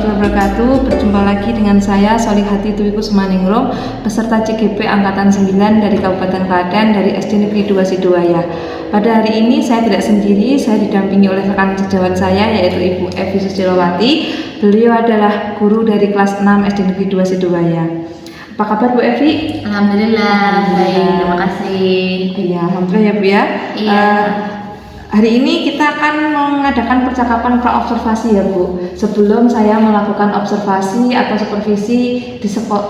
warahmatullahi wabarakatuh. Berjumpa lagi dengan saya Solihati Twiku Sumaningrum, peserta CGP Angkatan 9 dari Kabupaten Klaten dari SD Negeri 2 Sidowaya. Pada hari ini saya tidak sendiri, saya didampingi oleh rekan sejawat saya yaitu Ibu Evi Sustilowati. Beliau adalah guru dari kelas 6 SD Negeri 2 Sidowaya. Apa kabar Bu Evi? Alhamdulillah, baik, terima kasih. Iya, alhamdulillah ya Bu ya. Iya. Hari ini kita akan mengadakan percakapan pra-observasi ya Bu. Sebelum saya melakukan observasi atau supervisi di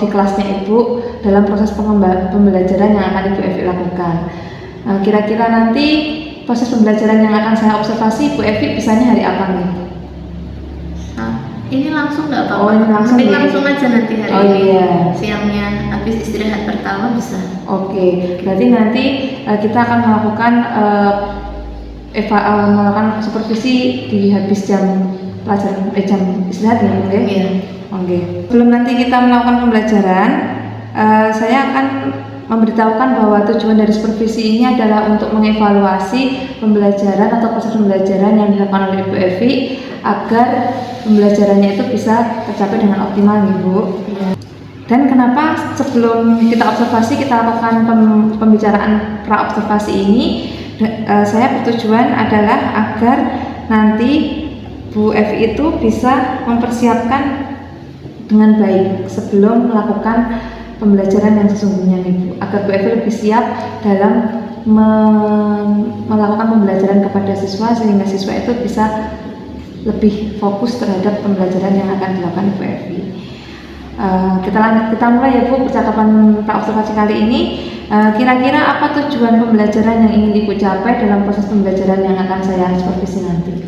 kelasnya Ibu dalam proses pembelajaran yang akan Ibu Evi lakukan. Kira-kira nanti proses pembelajaran yang akan saya observasi Ibu Evi bisanya hari apa nih? Ini langsung nggak apa-apa? Oh, ini langsung Mungkin ya? langsung aja nanti hari Oh, ini. iya. Siangnya habis istirahat pertama bisa. Oke, berarti nanti kita akan melakukan melakukan supervisi di habis jam pelajaran jam istirahat ya, oke? Iya. Oke. Sebelum nanti kita melakukan pembelajaran, saya akan memberitahukan bahwa tujuan dari supervisi ini adalah untuk mengevaluasi pembelajaran atau proses pembelajaran yang dilakukan oleh Ibu Evi agar pembelajarannya itu bisa tercapai dengan optimal, Ibu. Iya. Dan kenapa sebelum kita observasi kita lakukan pembicaraan pra-observasi ini? Saya bertujuan adalah agar nanti Bu Evi itu bisa mempersiapkan dengan baik sebelum melakukan pembelajaran yang sesungguhnya Ibu, agar Bu Evi lebih siap dalam melakukan pembelajaran kepada siswa sehingga siswa itu bisa lebih fokus terhadap pembelajaran yang akan dilakukan Ibu Evi. Kita mulai ya Bu percakapan pra-observasi kali ini. Kira-kira apa tujuan pembelajaran yang ingin Ibu capai dalam proses pembelajaran yang akan saya supervisi nanti?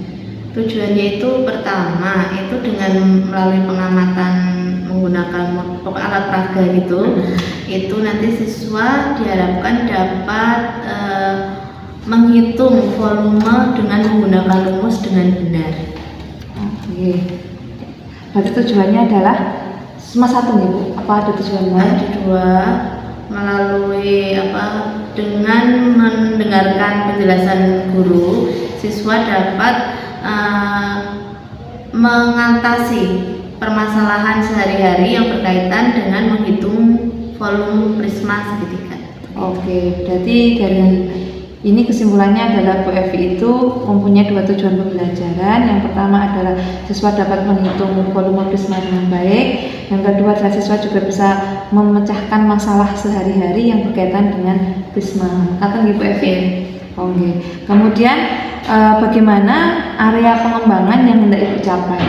Tujuannya itu pertama itu dengan melalui pengamatan menggunakan alat peraga gitu, itu nanti siswa diharapkan dapat menghitung volume dengan menggunakan rumus dengan benar. Oke. Berarti tujuannya adalah cuma satu nih Bu? Apa ada tujuan lain? Ada dua, melalui dengan mendengarkan penjelasan guru, siswa dapat mengatasi permasalahan sehari-hari yang berkaitan dengan menghitung volume prisma segitiga. Oke, berarti dari ini kesimpulannya adalah Bu Evi itu mempunyai dua tujuan pembelajaran. Yang pertama adalah siswa dapat menghitung volume prisma dengan baik. Yang kedua adalah siswa juga bisa memecahkan masalah sehari-hari yang berkaitan dengan prisma. Kata Bu Evi. Oke. Kemudian bagaimana area pengembangan yang hendak Ibu capai?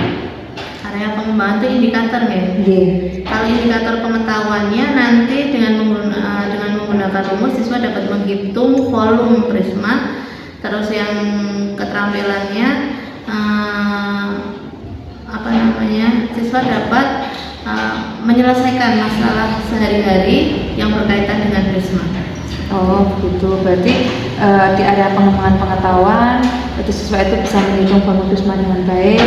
Area pengembangan itu indikator ya. Iya. Kalau indikator pengetahuannya nanti dengan menggunakan rumus siswa dapat menghitung volume prisma. Terus yang keterampilannya siswa dapat menyelesaikan masalah sehari-hari yang berkaitan dengan prisma. Oh begitu, berarti di area pengembangan pengetahuan itu siswa itu bisa menghitung volume prisma dengan baik.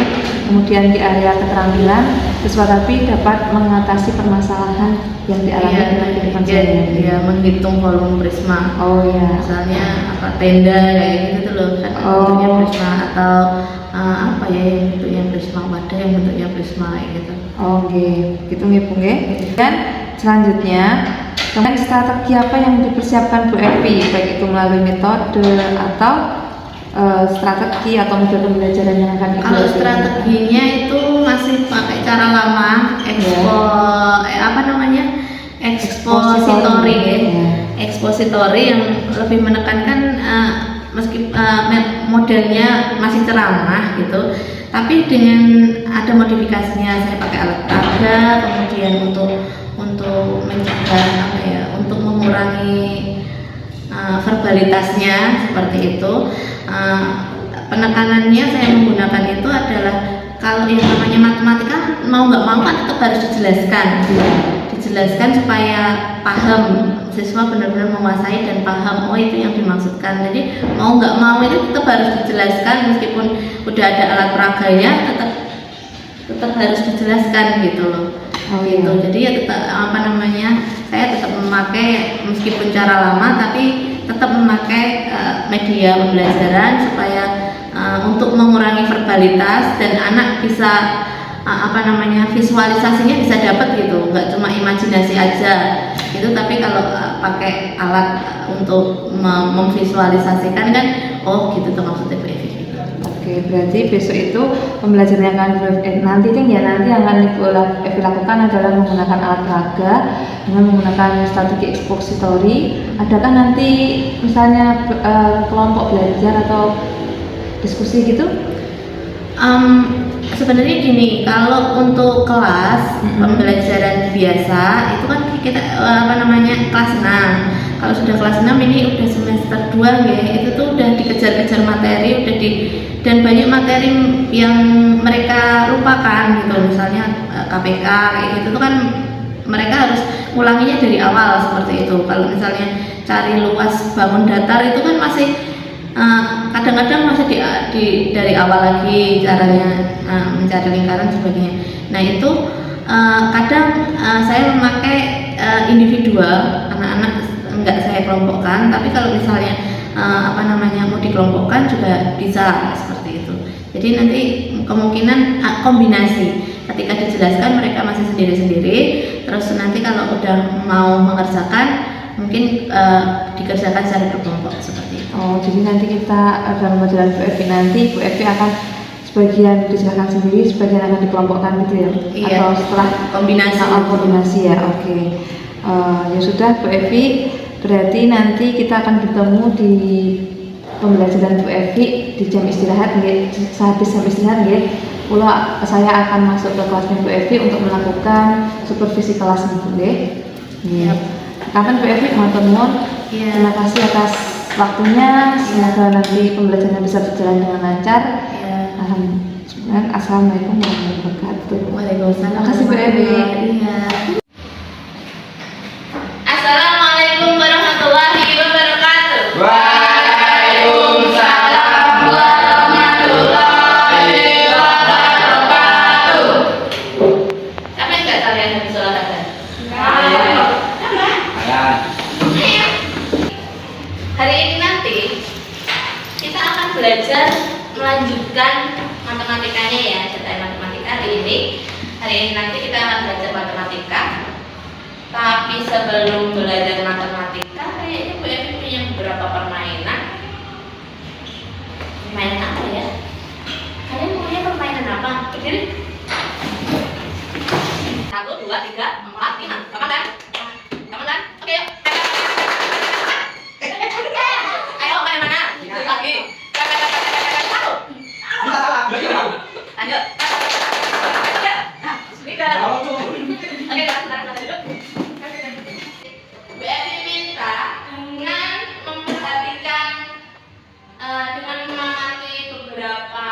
Kemudian di area keterampilan siswa tapi dapat mengatasi permasalahan yang dialami dengan kehidupan sehari-hari. Iya, menghitung volume prisma. Oh ya. Misalnya tenda kayak gitu loh kan, bentuknya prisma, atau yang bentuknya prisma, wadah yang bentuknya prisma gitu. Oke, gitu nih Bu. Dan selanjutnya kemudian strategi apa yang dipersiapkan Bu Evi, baik itu melalui metode atau strategi atau metode pembelajaran yang akan Ibu? Kalau strateginya itu masih pakai cara lama, ekspositori ya. Ekspositori yang lebih menekankan modelnya masih ceramah gitu, tapi dengan ada modifikasinya. Saya pakai alat peraga, kemudian untuk mencegah untuk mengurangi verbalitasnya seperti itu. Penekanannya saya menggunakan itu adalah kalau yang namanya matematika mau nggak mau kan tetap harus dijelaskan supaya paham, siswa benar-benar menguasai dan paham itu yang dimaksudkan. Jadi mau nggak mau itu tetap harus dijelaskan, meskipun udah ada alat peraganya tetap harus dijelaskan gitu loh. Gitu. Jadi ya tetap saya tetap memakai meskipun cara lama tapi tetap memakai media pembelajaran supaya untuk mengurangi verbalitas dan anak bisa apa namanya, visualisasinya bisa dapat gitu, nggak cuma imajinasi aja itu, tapi kalau pakai alat untuk memvisualisasikan kan, oh gitu tuh maksudnya Bu Evi. Oke, berarti besok itu pembelajaran yang akan nanti akan Ibu Evi lakukan adalah menggunakan alat peraga dengan menggunakan strategi expository. Adakah nanti misalnya kelompok belajar atau diskusi gitu? Sebenarnya gini, kalau untuk kelas pembelajaran biasa itu kan kita kelas 6. Kalau sudah kelas 6 ini udah semester 2 ya, itu tuh udah dikejar-kejar materi, dan banyak materi yang mereka lupakan gitu. Misalnya KPK kayak gitu tuh kan mereka harus ulanginya dari awal seperti itu. Kalau misalnya cari luas bangun datar itu kan masih kadang-kadang masih dari awal lagi caranya mencari lingkaran sebagainya. Nah itu kadang saya memakai individual, anak-anak enggak saya kelompokkan, tapi kalau misalnya mau dikelompokkan juga bisa seperti itu. Jadi nanti kemungkinan kombinasi, ketika dijelaskan mereka masih sendiri-sendiri, terus nanti kalau udah mau mengerjakan mungkin dikerjakan secara berkelompok seperti itu. Oh, jadi nanti kita dalam pembelajaran Bu Evi nanti Bu Evi akan sebagian dijelaskan sendiri, sebagian akan dikelompokkan gitu ya? Iya, atau setelah kombinasi ya, oke. Ya sudah Bu Evi, berarti nanti kita akan bertemu di pembelajaran Bu Evi di jam istirahat, sehabis jam istirahat ya. Saya akan masuk ke kelasnya Bu Evi untuk melakukan supervisi kelas Bu ya. Kapan Bu Evi, terima kasih atas waktunya. Semoga nanti pembelajarannya bisa berjalan dengan lancar. Assalamualaikum warahmatullahi wabarakatuh. Waalaikumsalam. Terima kasih Bu Evi. Assalamualaikum warahmatullahi wabarakatuh. Waalaikumsalam warahmatullahi wabarakatuh. Capek nggak kalian habis sholat asar? Hari ini nanti kita akan belajar melanjutkan matematikanya ya, data matematika hari ini nanti kita akan belajar matematika. Tapi sebelum belajar matematika, kayaknya Bu Evi punya beberapa permainan. Permainan apa ya? Kalian punya permainan apa? Berdiri. 1, 2, 3, 4, 5. Kapan kan? Oke, yuk. Ayo, main mana? Lagi. Lanjut. Oke, tahan dulu. Bu Evi minta dengan memperhatikan, dengan mengamati beberapa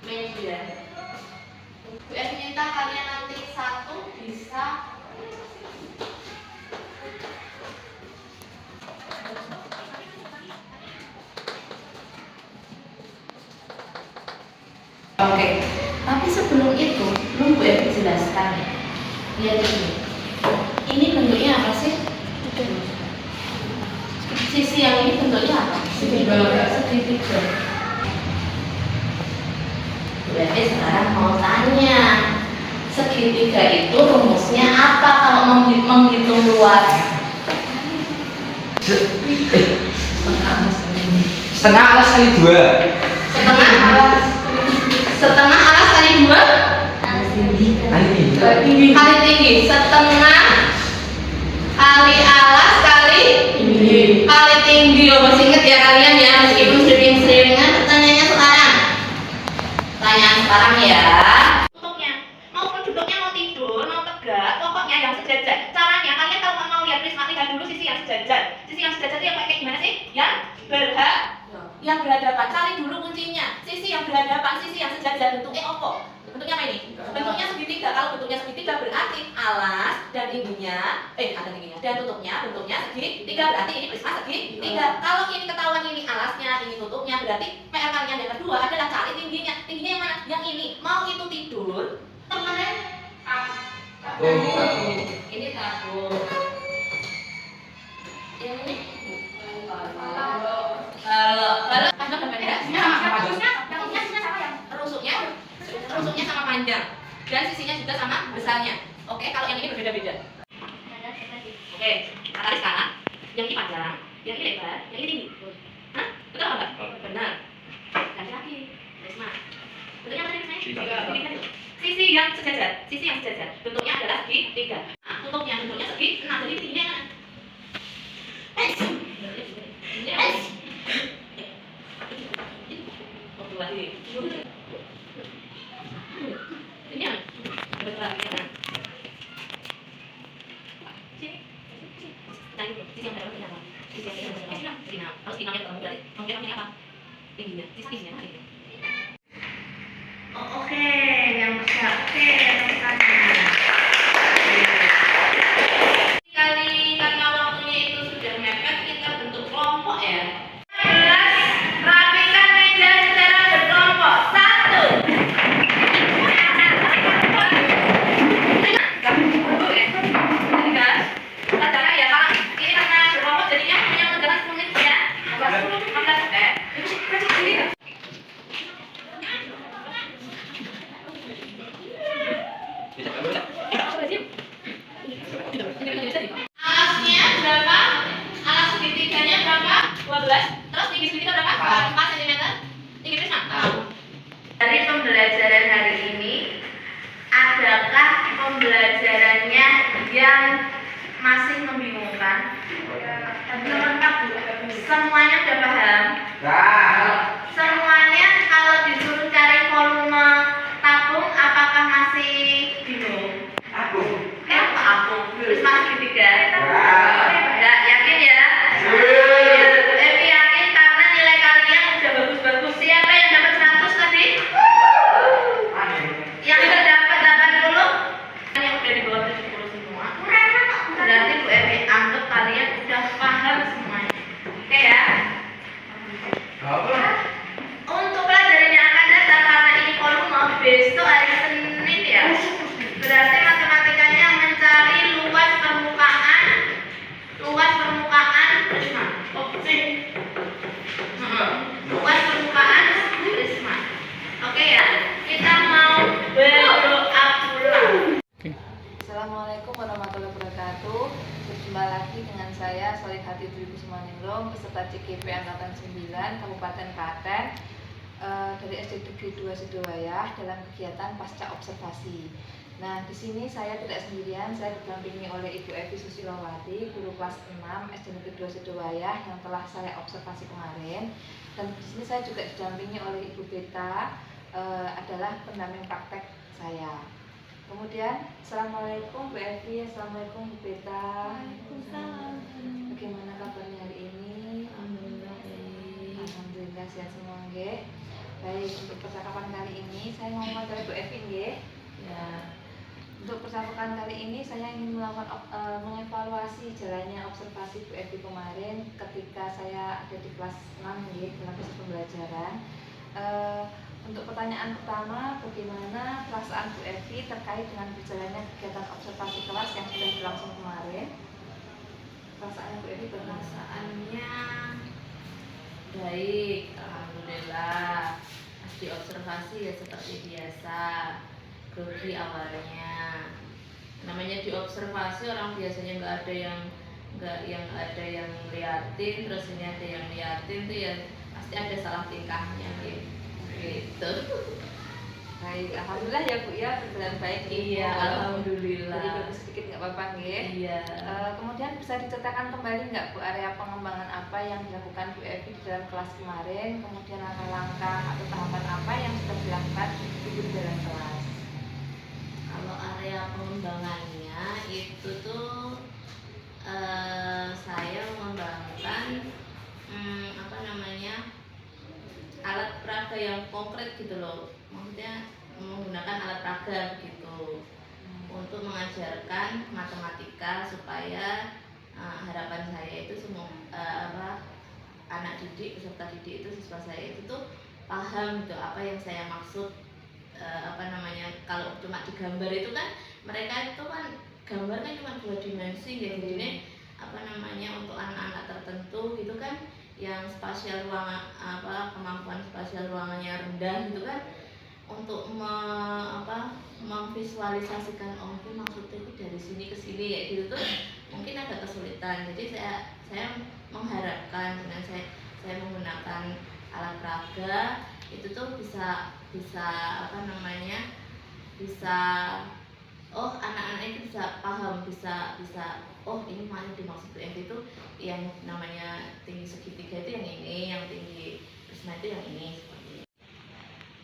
media. Bu Evi minta kalian nanti satu bisa oke, tapi sebelum itu belum Bu Evi jelaskan ya. Lihat ini bentuknya apa sih? Sisi yang ini bentuknya apa? Segitiga. Bu Evi sekarang mau tanya, segitiga itu rumusnya apa kalau menghitung luas? Setengah alas kali 2. Setengah alas kali 2 kali tinggi. Setengah kali alas kali tinggi. Oh, masih inget ya kalian ya, meskipun sering-seringan. Pertanyaan sekarang ya. Duduknya, mau tidur, mau tegak, pokoknya yang sejajar. Caranya kalian kalau mau lihat prisma, lihat dulu sisi yang sejajar. Sisi yang sejajar itu yang kayak gimana sih? Yang berhadapan. Cari dulu kuncinya. Sisi yang berhadapan, sisi yang sejajar. Bentuknya apa? Bentuknya apa ini? Bentuknya segitiga. Kalau bentuknya segitiga berarti alas dan tingginya, dan tutupnya bentuknya segitiga, berarti ini prisma segitiga. Kalau ini ketahuan ini alasnya, ini tutupnya, berarti PR kalian yang kedua adalah cari tingginya. Tingginya yang mana? Yang ini. Mau itu tidur, teman-teman. Ini satu. Yang ini? Kalau ada beda? Rusuknya juga sama besarnya. Oke, kalau yang ini berbeda-beda. Oke, katalis sekarang. Yang ini panjang, yang ini lebar, yang ini tinggi. Hah? Betul apa enggak? Benar. Ganti lagi. Risma. Bentuknya apa tadi Risma? Sisi yang sejajar. Sisi yang sejajar. Bentuknya adalah segitiga. Nah, untuk yang bentuknya segi, nah jadi tingginya mana? Oh, dua ini. Ini yang betul ya. Sini. Nah, ini sisi yang dalam ini apa? Sisi yang dalam ini apa? Sini. Harus imamnya ketemu berarti. Mungkin ini apa? Tingginya. Sisinya apa ini? Oh, oke, yang besar. Oke, yang besar. Karena waktunya itu sudah mepet, kita bentuk kelompok ya. Rapikan meja secara berkelompok. 1. Alasnya berapa? Alas segitiganya berapa? 12. Terus tinggi segitiga berapa? 4 cm. Tinggi Prisma? Dari pembelajaran hari ini, adakah pembelajarannya yang masih membingungkan? Semuanya udah paham? Semuanya kalau disuruh cari volume tabung, apakah masih bingung? Aku terus masih ketiga. Enggak yakin ya? Evi yakin karena nilai kalian udah bagus-bagus. Siapa yang dapat 100 tadi? Yang dapat 80? Yang udah di bawah 70 semua. Berarti Bu Evi anggap kalian udah paham semuanya. Oke ya? Untuk pelajaran yang akan datang, karena ini volume, besok hari Senin ya. Berarti matematikanya mencari luas permukaan luas permukaan prisma. Oke ya, kita mau berdoa pulang. Assalamualaikum warahmatullahi wabarakatuh. Berjumpa lagi dengan saya Solihati Dwi Kusmaningrum, peserta CGP Angkatan 9 Kabupaten Klaten, dari SD Negeri 2 Sidowayah dalam kegiatan pasca observasi. Nah, di sini saya tidak sendirian, saya didampingi oleh Ibu Evi Susilowati, guru kelas 6 SD Negeri 2 Sidowayah yang telah saya observasi kemarin. Dan di sini saya juga didampingi oleh Ibu Beta, adalah pendamping praktek saya. Kemudian, Assalamualaikum Bu Evi, Assalamualaikum Bu Beta. Waalaikumsalam. Bagaimana kabarnya hari ini? Alhamdulillah baik. Alhamdulillah sehat semua nggih. Baik, untuk percakapan kali ini saya mau materi Bu Evi nggih. Ya. Untuk percakapan kali ini saya ingin melakukan mengevaluasi jalannya observasi Bu Evi kemarin ketika saya ada di kelas 6 nggih, dalam proses pembelajaran. Untuk pertanyaan pertama, bagaimana perasaan Bu Evi terkait dengan berjalannya kegiatan observasi kelas yang sudah berlangsung kemarin? Perasaan Bu Evi bagaimana? Perasaannya baik, alhamdulillah. Pas diobservasi ya seperti biasa, grogi awalnya. Namanya diobservasi, orang biasanya nggak ada yang liatin, terus ini ada yang liatin tuh ya pasti ada salah tingkahnya gitu. Baik, alhamdulillah ya Bu ya, berjalan baik. Iya, alhamdulillah. Jadi bagus sedikit nggak apa-apa nggih. Iya. Kemudian bisa diceritakan kembali nggak Bu area pengembangan apa yang dilakukan Bu Evi di dalam kelas kemarin, kemudian langkah-langkah atau tahapan apa yang sudah dilakukan Ibu di dalam kelas? Kalau area pengembangannya itu tuh saya mengembangkan alat peraga yang konkret gitu loh, maksudnya menggunakan alat peraga gitu untuk mengajarkan matematika supaya harapan saya itu semua anak didik, peserta didik itu, siswa saya itu tuh paham gitu apa yang saya maksud. Kalau cuma digambar itu kan mereka itu kan gambar kan cuma 2 dimensi ya, jadi ini untuk anak-anak tertentu gitu kan yang spasial ruangan kemampuan spasial ruangannya rendah gitu kan, untuk memvisualisasikan oh ini maksudnya itu dari sini ke sini kayak gitu tuh mungkin agak kesulitan. Jadi saya mengharapkan dengan saya menggunakan alat peraga itu tuh bisa bisa apa namanya bisa oh anak-anak itu bisa paham, bisa oh ini mana dimaksud BF itu yang namanya tinggi segitiga itu yang ini, yang tinggi prisma itu yang ini, seperti itu.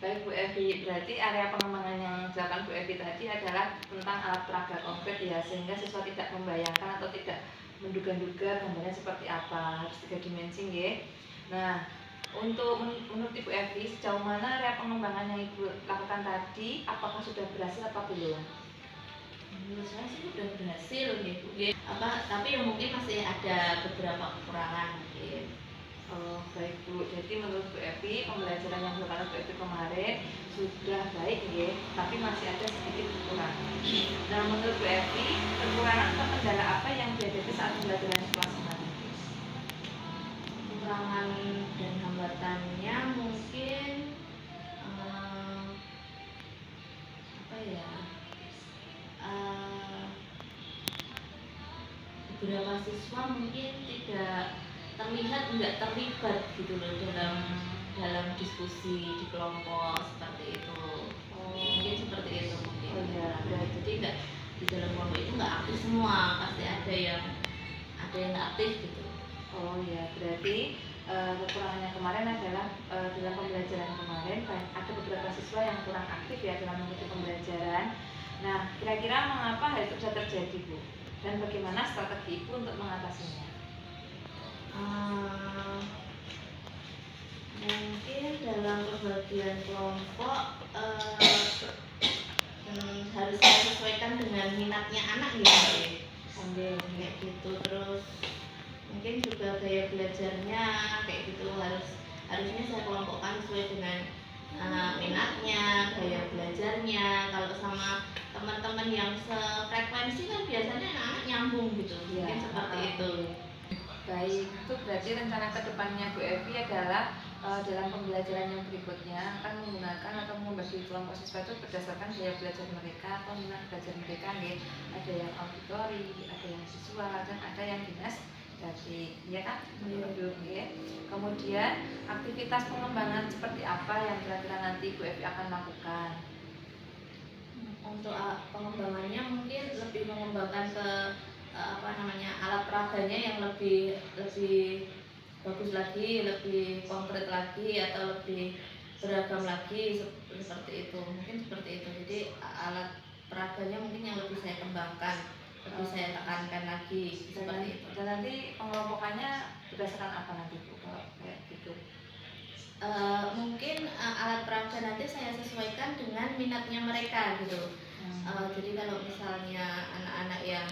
Baik Bu Evi, berarti area pengembangan yang dilakukan Bu Evi tadi adalah tentang alat peraga konkret ya, sehingga siswa tidak membayangkan atau tidak menduga-duga gambarnya seperti apa, harus 3 dimensi ya. Nah, untuk menurut Ibu Evi, sejauh mana area pengembangan yang Ibu lakukan tadi, apakah sudah berhasil atau belum? Menurut saya sih udah berhasil nih Bu. Tapi ya mungkin masih ada beberapa kekurangan mungkin. Oh, baik Bu. Jadi menurut Bu Evi, pembelajaran yang dilakukan Bu Evi kemarin sudah baik ya, tapi masih ada sedikit kekurangan. Nah, menurut Bu Evi, kekurangan atau kendala apa yang dihadapi saat pembelajaran di kelas kemarin? Kekurangan dan hambatannya mungkin apa ya? Beberapa siswa mungkin tidak terlibat gitu loh dalam diskusi di kelompok seperti itu. Mungkin seperti itu mungkin. Oh ya, Jadi nggak di dalam kelompok itu nggak aktif semua, pasti ada yang nggak aktif gitu. Oh ya, berarti kekurangannya kemarin adalah dalam pembelajaran kemarin ada beberapa siswa yang kurang aktif ya dalam mengikuti pembelajaran. Nah, kira-kira mengapa hal itu bisa terjadi Bu? Dan bagaimana strategi Ibu untuk mengatasinya? Mungkin dalam pembagian kelompok harus disesuaikan dengan minatnya anak ya, kayak gitu. Terus mungkin juga gaya belajarnya kayak gitu harusnya saya kelompokkan sesuai dengan minatnya, gaya belajarnya. Kalau sama teman-teman yang sefrekuensi kan biasanya anak-anak nyambung gitu, mungkin seperti itu. Baik, itu berarti rencana kedepannya Bu Evi adalah dalam pembelajaran yang berikutnya akan menggunakan atau membagi kelompok siswa itu berdasarkan gaya belajar mereka atau minat belajar mereka nih. Ada yang auditori, ada yang siswa, dan ada yang dinas jadi ya kan? Ya. Kemudian aktivitas pengembangan seperti apa yang kira-kira nanti Bu Evi akan lakukan? Untuk pengembangannya mungkin lebih mengembangkan ke alat peraganya yang lebih bagus lagi, lebih konkret lagi atau lebih beragam lagi seperti itu. Mungkin seperti itu. Jadi alat peraganya mungkin yang lebih saya kembangkan, lebih saya tekankan lagi seperti itu. Dan nanti pengelompokannya berdasarkan apa nanti Bu? Kayak gitu. Mungkin alat peraga nanti saya sesuaikan dengan minatnya mereka gitu. Jadi kalau misalnya anak-anak yang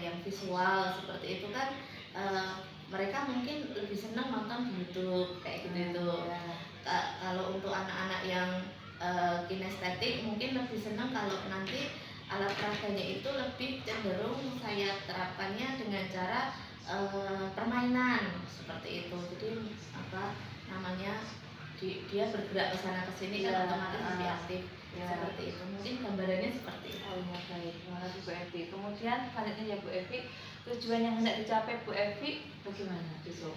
yang visual seperti itu kan mereka mungkin lebih senang nonton di YouTube kayak gitu. Kalau untuk anak-anak yang kinestetik mungkin lebih senang kalau nanti alat peraganya itu lebih cenderung saya terapkannya dengan cara permainan seperti itu. Jadi dia bergerak ke sana ke sini kan otomatis lebih aktif. Seperti itu. Mungkin gambarannya seperti itu. Oh ya, baik. Terima kasih Bu Evi. Kemudian selanjutnya ya Bu Evi, tujuan yang hendak dicapai Bu Evi bagaimana besok?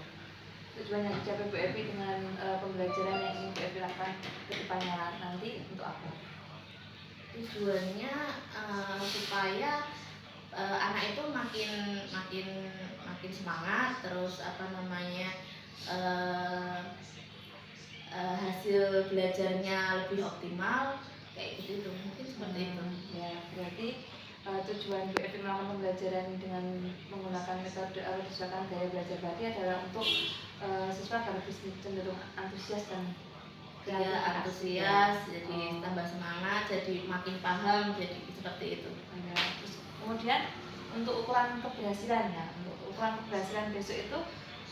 Tujuan yang dicapai Bu Evi dengan pembelajaran yang ingin Bu Evi lakukan ke depannya nanti untuk apa? Tujuannya supaya anak itu makin semangat, terus hasil belajarnya lebih optimal kayak gitu. Mungkin seperti itu. Ya, berarti tujuan Bu Evi melakukan pembelajaran dengan menggunakan metode berdasarkan gaya belajar tadi adalah untuk siswa agar lebih cenderung antusias dan antusias, jadi tambah semangat, jadi makin paham, jadi seperti itu. Terus kemudian untuk ukuran keberhasilannya, untuk ukuran keberhasilan besok itu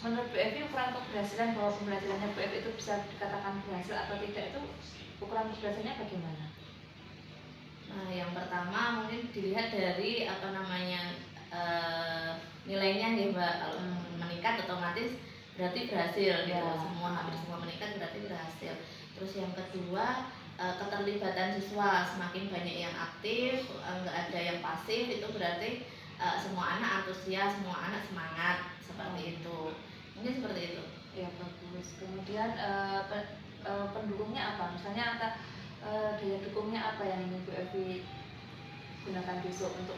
menurut Bu Evi ukuran keberhasilan bahwa pembelajarannya Bu Evi itu bisa dikatakan berhasil atau tidak itu ukuran keberhasilannya bagaimana? Nah, yang pertama mungkin dilihat dari nilainya nih Mbak. Kalau meningkat otomatis berarti berhasil gitu. Hampir semua meningkat berarti berhasil. Terus yang kedua, keterlibatan siswa, semakin banyak yang aktif, nggak ada yang pasif, itu berarti semua anak antusias, semua anak semangat, seperti itu. Mungkin seperti itu. Ya, bagus. Kemudian pendukungnya apa? Misalnya daya dukungnya apa yang ingin Bu Evi gunakan besok untuk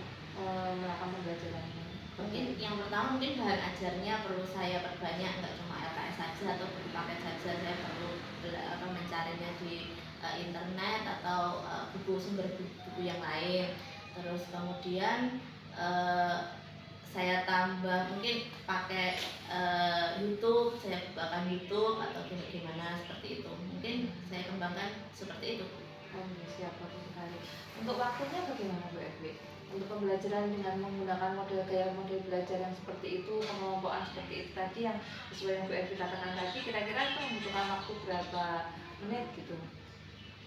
melakukan pembelajaran ini? Mungkin yang pertama, mungkin bahan ajarnya perlu saya perbanyak, nggak cuma LKS saja atau paket saja, saya perlu mencarinya di internet atau sumber buku yang lain. Terus kemudian saya tambah mungkin pakai YouTube, saya bukakan YouTube atau gimana seperti itu. Mungkin saya kembangkan seperti itu. Oh, siap, bagus sekali. Untuk waktunya bagaimana Bu Evi? Untuk pembelajaran dengan menggunakan model belajar yang seperti itu, pengelompokan seperti itu tadi yang sesuai yang Bu Evi katakan tadi, kira-kira itu membutuhkan waktu berapa menit gitu?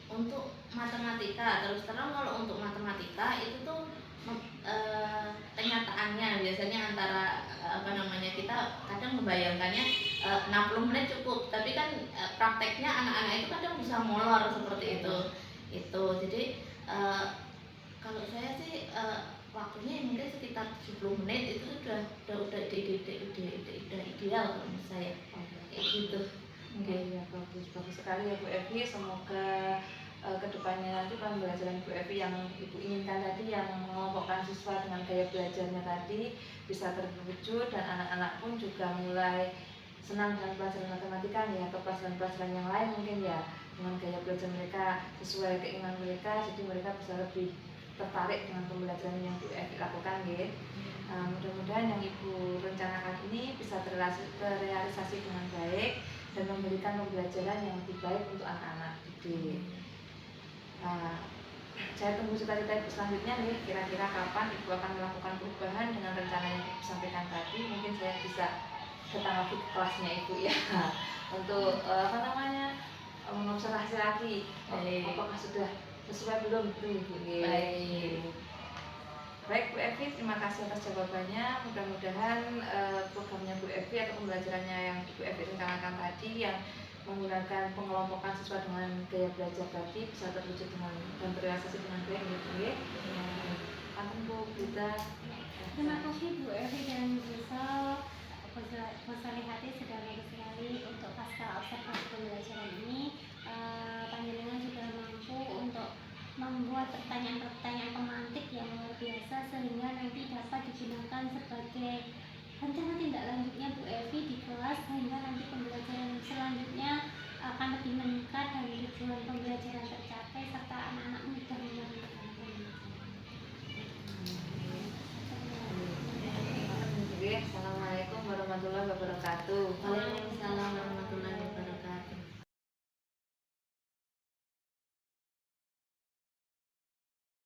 Untuk matematika, terus terang kalau untuk matematika itu tuh kenyataannya biasanya antara kita kadang membayangkannya 60 menit cukup, tapi kan prakteknya anak-anak itu kadang bisa molor seperti itu. Jadi kalau saya sih waktunya mungkin sekitar 70 menit itu udah ideal kalau menurut saya. Kayak gitu. Ya, bagus sekali ya Bu Evi. Semoga kedepannya nanti pembelajaran Bu Evi yang Ibu inginkan tadi, yang mengelompokkan siswa dengan gaya belajarnya tadi bisa terwujud, dan anak-anak pun juga mulai senang dengan pelajaran matematika ya, atau pelajaran-pelajaran yang lain mungkin ya, dengan gaya belajar mereka sesuai keinginan mereka, jadi mereka bisa lebih tertarik dengan pembelajaran yang Bu Evi lakukan ya. Mudah-mudahan yang Ibu rencanakan ini bisa terrealisasi dengan baik dan memberikan pembelajaran yang lebih baik untuk anak-anak didik. Saya tunggu cita-cita Ibu selanjutnya nih, kira-kira kapan Ibu akan melakukan perubahan dengan rencana yang Ibu sampaikan tadi. Mungkin saya bisa datang lagi ke kelasnya Ibu ya untuk mengobservasi lagi apakah sudah sesuai belum itu Ibu. Baik Bu Evi, terima kasih atas jawabannya. Mudah-mudahan programnya Bu Evi atau pembelajarannya yang Bu Evi rencanakan tadi yang menggunakan pengelompokan siswa dengan gaya belajar tadi bisa terwujud dan terrealisasi dengan baik ya Bu. Panten Bu Brita. Terima kasih Bu Evi dan Bu Sol. Hati sudah bagus sekali untuk pasca observasi pembelajaran ini. Panjenengan juga mampu untuk membuat pertanyaan-pertanyaan pemantik yang luar biasa sehingga nanti dapat digunakan sebagai rencana tindak lanjutnya Bu Evi di kelas, sehingga nanti pembelajaran selanjutnya akan lebih meningkat dan tujuan pembelajaran tercapai serta anak-anak mudah mengerti. Assalamualaikum warahmatullahi wabarakatuh. Waalaikumsalam.